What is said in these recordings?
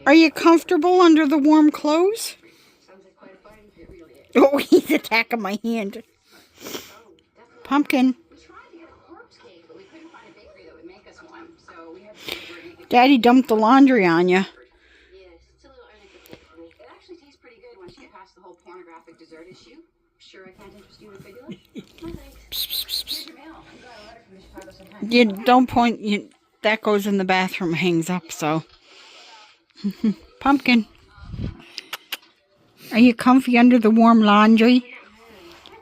Are you comfortable under the warm clothes? Oh, he's attacking my hand. Pumpkin. Daddy dumped the laundry on you. You don't point. That goes in the bathroom, hangs up, so. Pumpkin. Are you comfy under the warm laundry?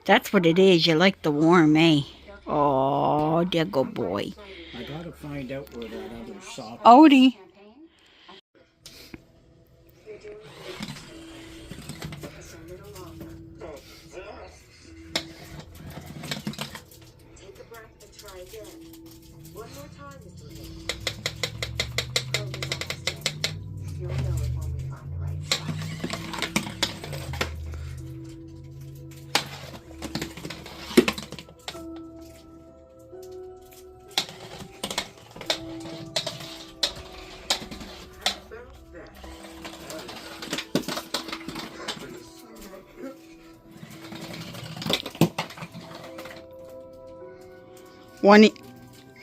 That's what it is. You like the warm, eh? Oh, dear good boy. I gotta find out where that other sock. Odie. Take a breath and try again. One more time, Mr. Lee. You'll know it when we find the right spot.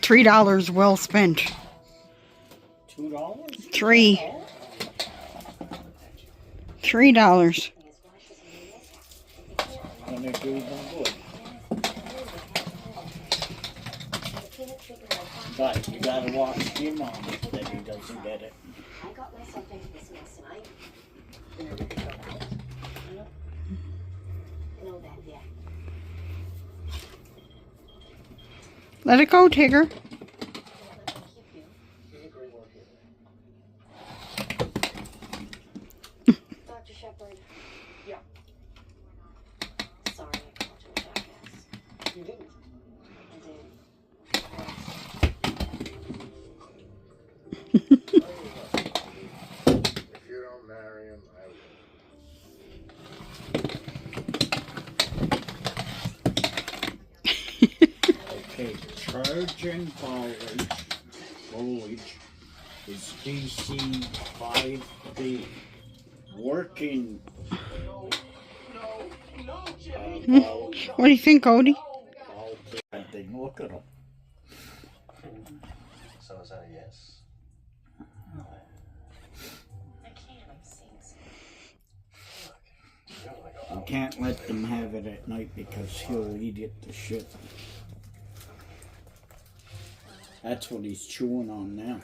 $3 well spent. $2? $3. And it do them good. But you gotta watch your mom that he doesn't get it. I got myself into this mess tonight. Know that, yeah. Let it go, Tigger. Dr. Shepard. Yeah. Sorry, I called you a jackass. You didn't. I did. If you don't marry him, I will. Okay, charging voltage is DC 5B. Working. What do you think, Odie? Bad thing. Look at him. So is that a yes? I can't. I'm seeing something. You can't let them have it at night because he'll eat it to shit. That's what he's chewing on now.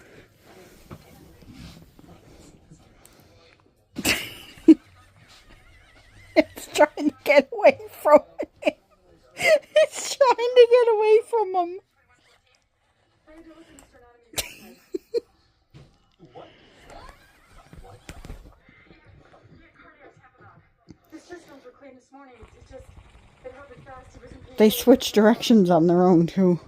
It's trying to get away from it. It's trying to get away from him. They switch directions on their own, too.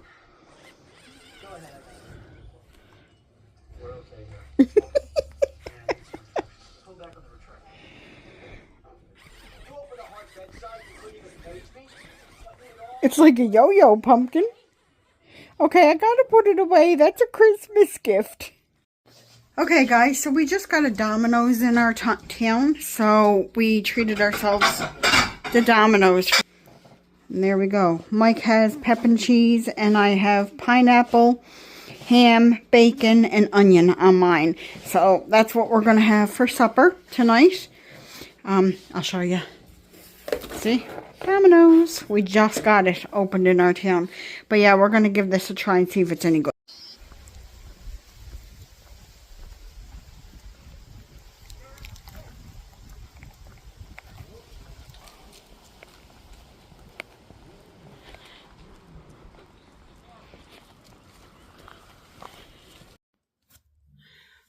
It's like a yo-yo, Pumpkin. Okay, I gotta put it away. That's a Christmas gift. Okay, guys, so we just got a Domino's in our town, so we treated ourselves to Domino's. And there we go. Mike has pep and cheese, and I have pineapple, ham, bacon, and onion on mine. So that's what we're going to have for supper tonight. I'll show you. See? Domino's. We just got it opened in our town. But yeah, we're going to give this a try and see if it's any good.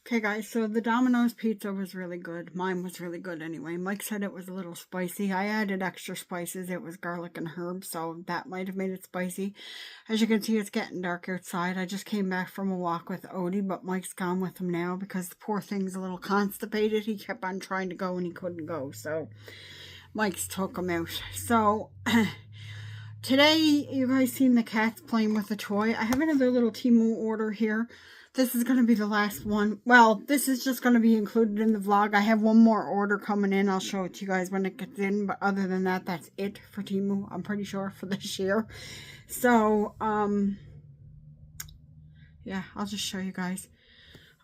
Okay guys, so the Domino's pizza was really good. Mine was really good anyway. Mike said it was a little spicy. I added extra spices. It was garlic and herb, so that might have made it spicy. As you can see, it's getting dark outside. I just came back from a walk with Odie, but Mike's gone with him now because the poor thing's a little constipated. He kept on trying to go and he couldn't go, so Mike's took him out. So today, you guys seen the cats playing with the toy. I have another little Temu order here this is going to be the last one. Well, this is just going to be included in the vlog. I have one more order coming in. I'll show it to you guys when it gets in. But other than that, that's it for Temu, I'm pretty sure, for this year. So, yeah, I'll just show you guys.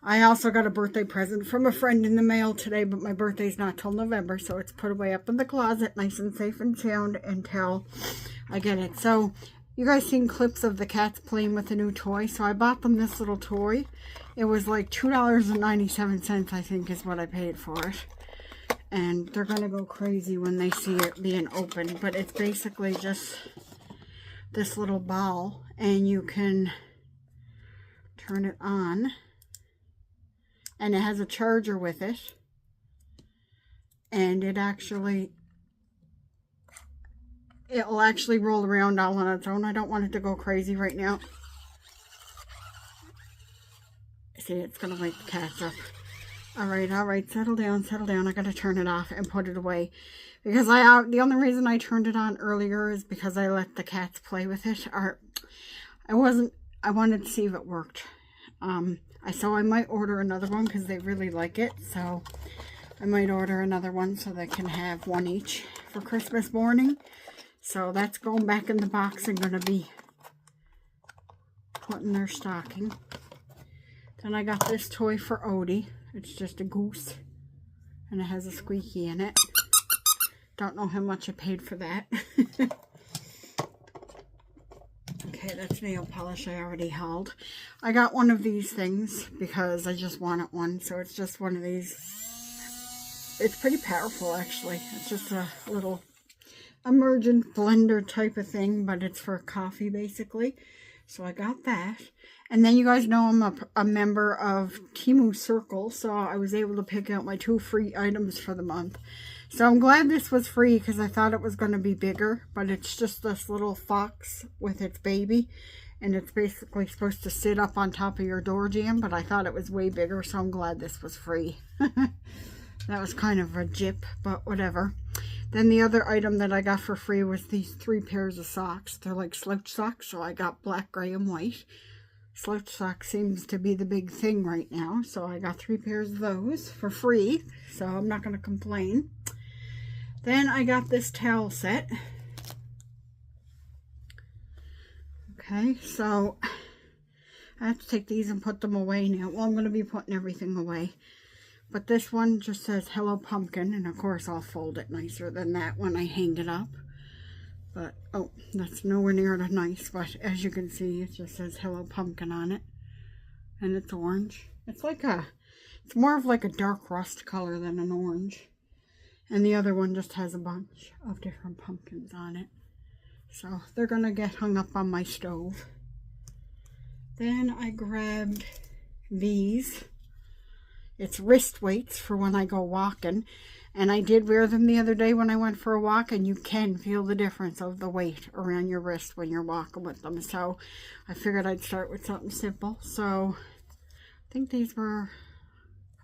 I also got a birthday present from a friend in the mail today, but my birthday's not till November, so it's put away up in the closet, nice and safe and sound until I get it. So, you guys seen clips of the cats playing with a new toy, so I bought them this little toy. It was like $2.97, I think, is what I paid for it. And they're going to go crazy when they see it being opened, but it's basically just this little ball, and you can turn it on. And it has a charger with it. And it'll actually roll around all on its own. I don't want it to go crazy right now. See, it's going to wake the cats up. Alright, settle down. I got to turn it off and put it away. Because the only reason I turned it on earlier is because I let the cats play with it. I wanted to see if it worked. So I might order another one because they really like it. So I might order another one so they can have one each for Christmas morning. So that's going back in the box and going to be put in their stocking. Then I got this toy for Odie. It's just a goose. And it has a squeaky in it. Don't know how much I paid for that. Okay, that's nail polish I already hauled. I got one of these things because I just wanted one. So it's just one of these. It's pretty powerful, actually. It's just a little emergent blender type of thing, but it's for coffee, basically. So I got that. And then you guys know I'm a member of Temu Circle, so I was able to pick out my 2 free items for the month. So I'm glad this was free because I thought it was going to be bigger, but it's just this little fox with its baby, and it's basically supposed to sit up on top of your door jamb, but I thought it was way bigger, so I'm glad this was free. That was kind of a jip, but whatever. Then the other item that I got for free was these 3 pairs of socks. They're like slouch socks, so I got black, gray, and white. Slouch socks seems to be the big thing right now, so I got 3 pairs of those for free, so I'm not going to complain. Then I got this towel set. Okay, so I have to take these and put them away now. Well, I'm going to be putting everything away. But this one just says Hello Pumpkin, and of course I'll fold it nicer than that when I hang it up. But, oh, that's nowhere near that nice, but as you can see, it just says Hello Pumpkin on it. And it's orange. It's more of like a dark rust color than an orange. And the other one just has a bunch of different pumpkins on it. So they're going to get hung up on my stove. Then I grabbed these. It's wrist weights for when I go walking. And I did wear them the other day when I went for a walk. And you can feel the difference of the weight around your wrist when you're walking with them. So I figured I'd start with something simple. So I think these were,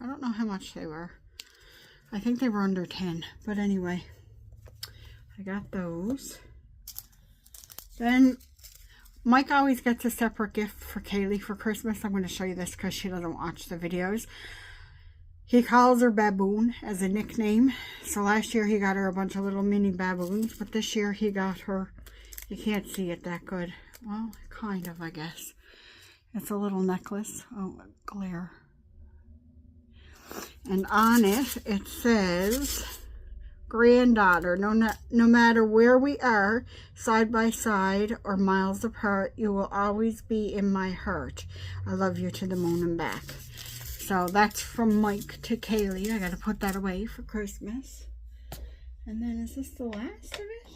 I don't know how much they were. I think they were under 10, but anyway, I got those. Then Mike always gets a separate gift for Kaylee for Christmas. I'm going to show you this because she doesn't watch the videos. He calls her Baboon as a nickname. So last year he got her a bunch of little mini baboons, but this year he got her, you can't see it that good. Well, kind of, I guess. It's a little necklace. Oh, glare. And on it, it says, granddaughter, no matter where we are, side by side or miles apart, you will always be in my heart. I love you to the moon and back. So that's from Mike to Kaylee. I got to put that away for Christmas. And then is this the last of it?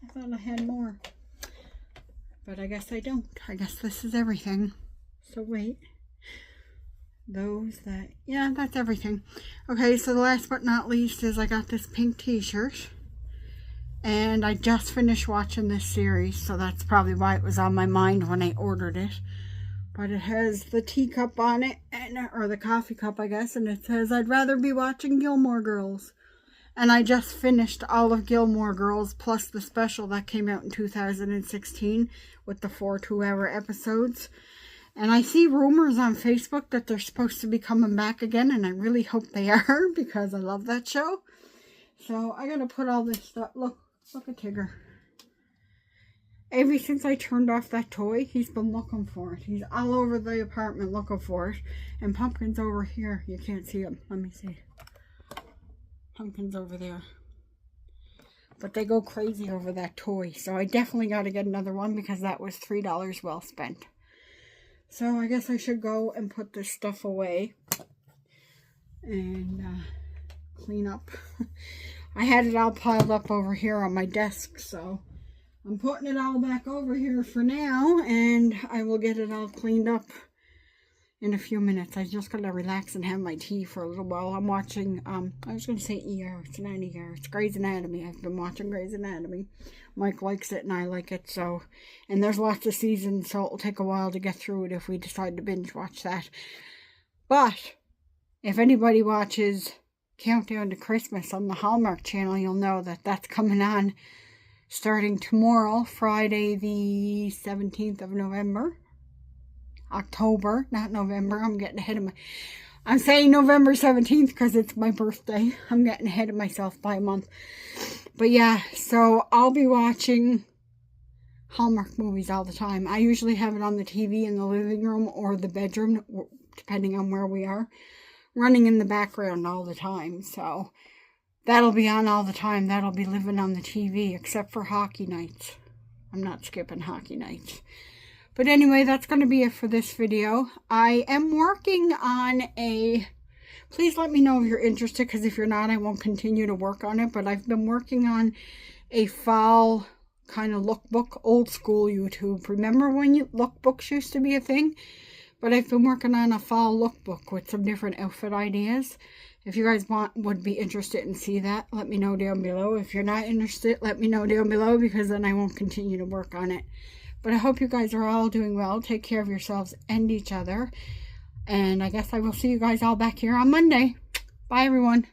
I thought I had more. But I guess I don't. I guess this is everything. So wait. Yeah, that's everything. Okay, so the last but not least is I got this pink t-shirt. And I just finished watching this series, so that's probably why it was on my mind when I ordered it. But it has the teacup on it, or the coffee cup, I guess, and it says, I'd rather be watching Gilmore Girls. And I just finished all of Gilmore Girls, plus the special that came out in 2016 with the 4 2-hour episodes. And I see rumors on Facebook that they're supposed to be coming back again, and I really hope they are because I love that show. So I gotta put all this stuff. Look at Tigger. Ever since I turned off that toy, he's been looking for it. He's all over the apartment looking for it. And Pumpkin's over here. You can't see him. Let me see. Pumpkin's over there. But they go crazy over that toy. So I definitely got to get another one because that was $3 well spent. So I guess I should go and put this stuff away. And clean up. I had it all piled up over here on my desk. So I'm putting it all back over here for now. And I will get it all cleaned up in a few minutes. I just gotta relax and have my tea for a little while. I'm watching, I was gonna say ER, it's not ER, it's Grey's Anatomy. I've been watching Grey's Anatomy. Mike likes it and I like it, so, and there's lots of seasons, so it'll take a while to get through it if we decide to binge watch that. But, if anybody watches Countdown to Christmas on the Hallmark channel, you'll know that that's coming on starting tomorrow, Friday the 17th of November. October, not November. I'm getting ahead of my... I'm saying November 17th because it's my birthday. I'm getting ahead of myself by a month. But yeah, so I'll be watching Hallmark movies all the time. I usually have it on the TV in the living room or the bedroom, depending on where we are, running in the background all the time. So that'll be on all the time. That'll be living on the TV, except for hockey nights. I'm not skipping hockey nights. But anyway, that's going to be it for this video. I am working on a... Please let me know if you're interested, because if you're not, I won't continue to work on it. But I've been working on a fall kind of lookbook, old school YouTube. Remember when lookbooks used to be a thing? But I've been working on a fall lookbook with some different outfit ideas. If you guys would be interested in see that, let me know down below. If you're not interested, let me know down below, because then I won't continue to work on it. But I hope you guys are all doing well. Take care of yourselves and each other. And I guess I will see you guys all back here on Monday. Bye, everyone.